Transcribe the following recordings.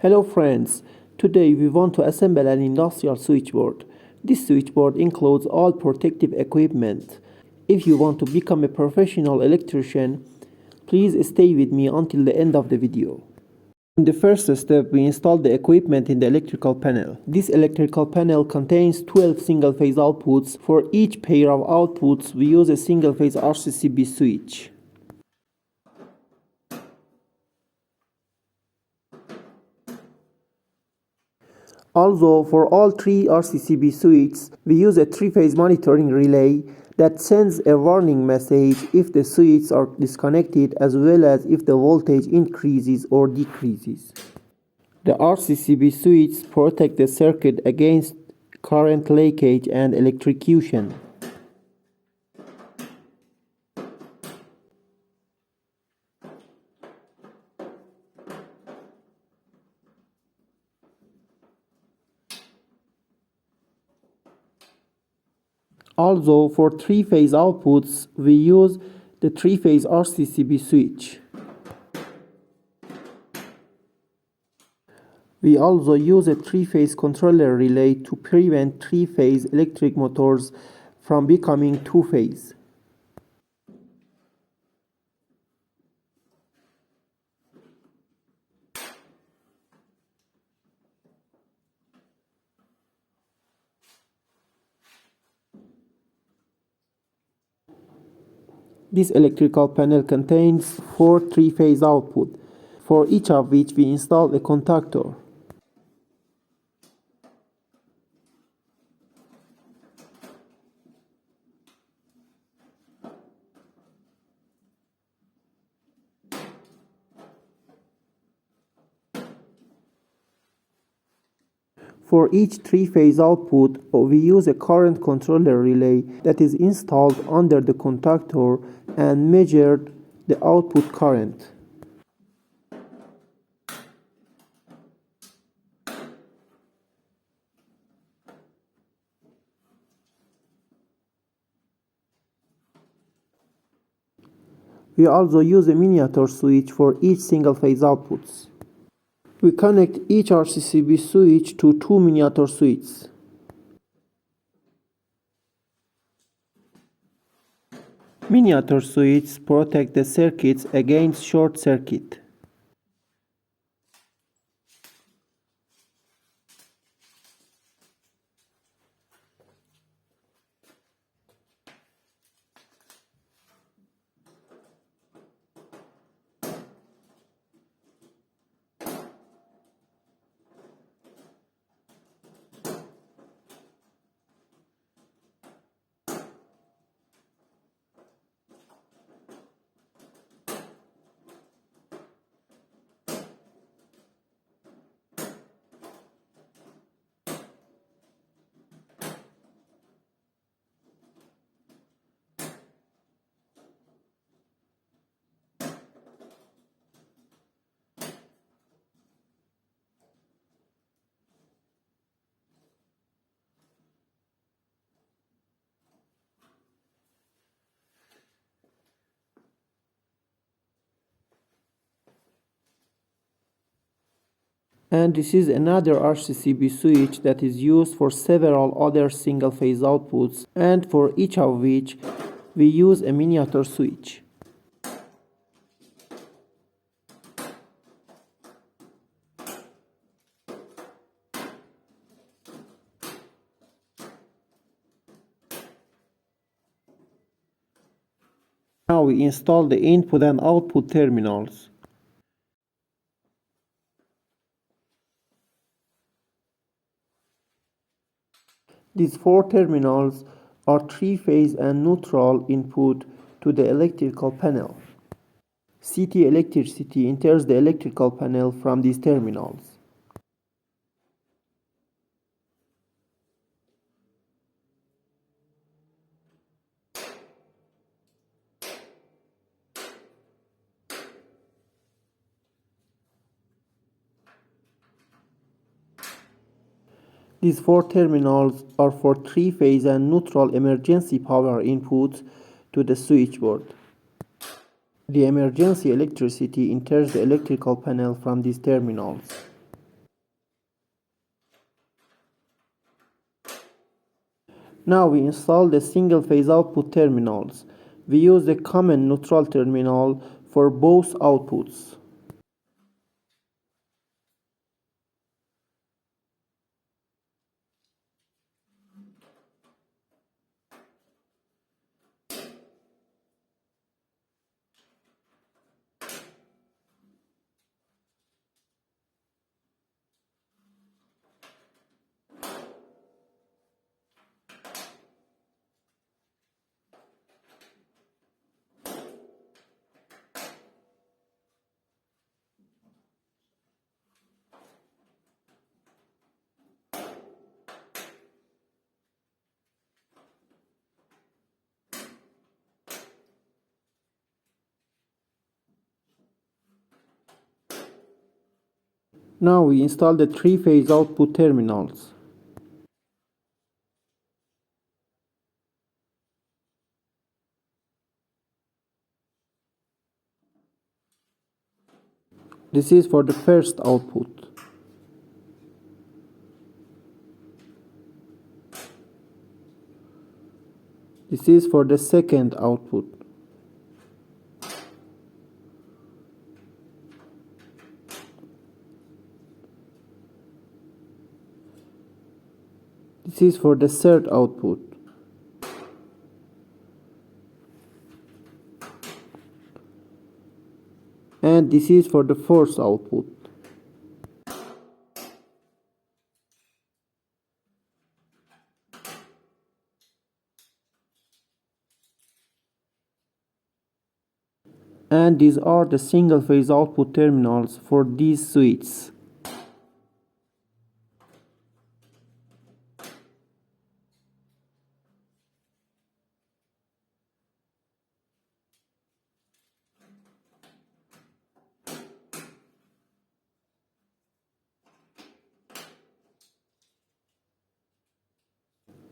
Hello friends, today we want to assemble an industrial switchboard. This switchboard includes all protective equipment. If you want to become a professional electrician, please stay with me until the end of the video. In the first step, we install the equipment in the electrical panel. This electrical panel contains 12 single-phase outputs. For each pair of outputs, we use a single-phase RCCB switch. Also, for all three RCCB switches, we use a three-phase monitoring relay that sends a warning message if the switches are disconnected as well as if the voltage increases or decreases. The RCCB switches protect the circuit against current leakage and electrocution. Also, for three-phase outputs, we use the three-phase RCCB switch. We also use a three-phase controller relay to prevent three-phase electric motors from becoming two-phase. This electrical panel contains 4 three-phase outputs, for each of which we install a contactor. For each three-phase output, we use a current controller relay that is installed under the contactor and measured the output current. We also use a miniature switch for each single-phase outputs. We connect each RCCB switch to 2 miniature switches. Miniature switches protect the circuits against short circuit. And this is another RCCB switch that is used for several other single-phase outputs, and for each of which we use a miniature switch. Now we install the input and output terminals. These 4 terminals are three-phase and neutral input to the electrical panel. CT electricity enters the electrical panel from these terminals. These 4 terminals are for three-phase and neutral emergency power inputs to the switchboard. The emergency electricity enters the electrical panel from these terminals. Now we install the single phase output terminals. We use the common neutral terminal for both outputs. Now we install the three-phase output terminals. This is for the first output. This is for the second output. This is for the third output. And this is for the fourth output. And these are the single phase output terminals for these switches.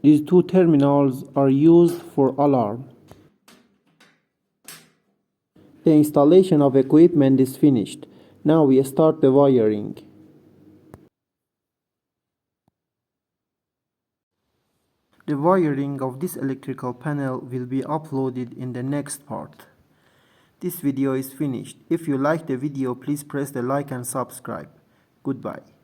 These two terminals are used for alarm. The installation of equipment is finished. Now we start the wiring. The wiring of this electrical panel will be uploaded in the next part. This video is finished. If you like the video, please press the like and subscribe. Goodbye.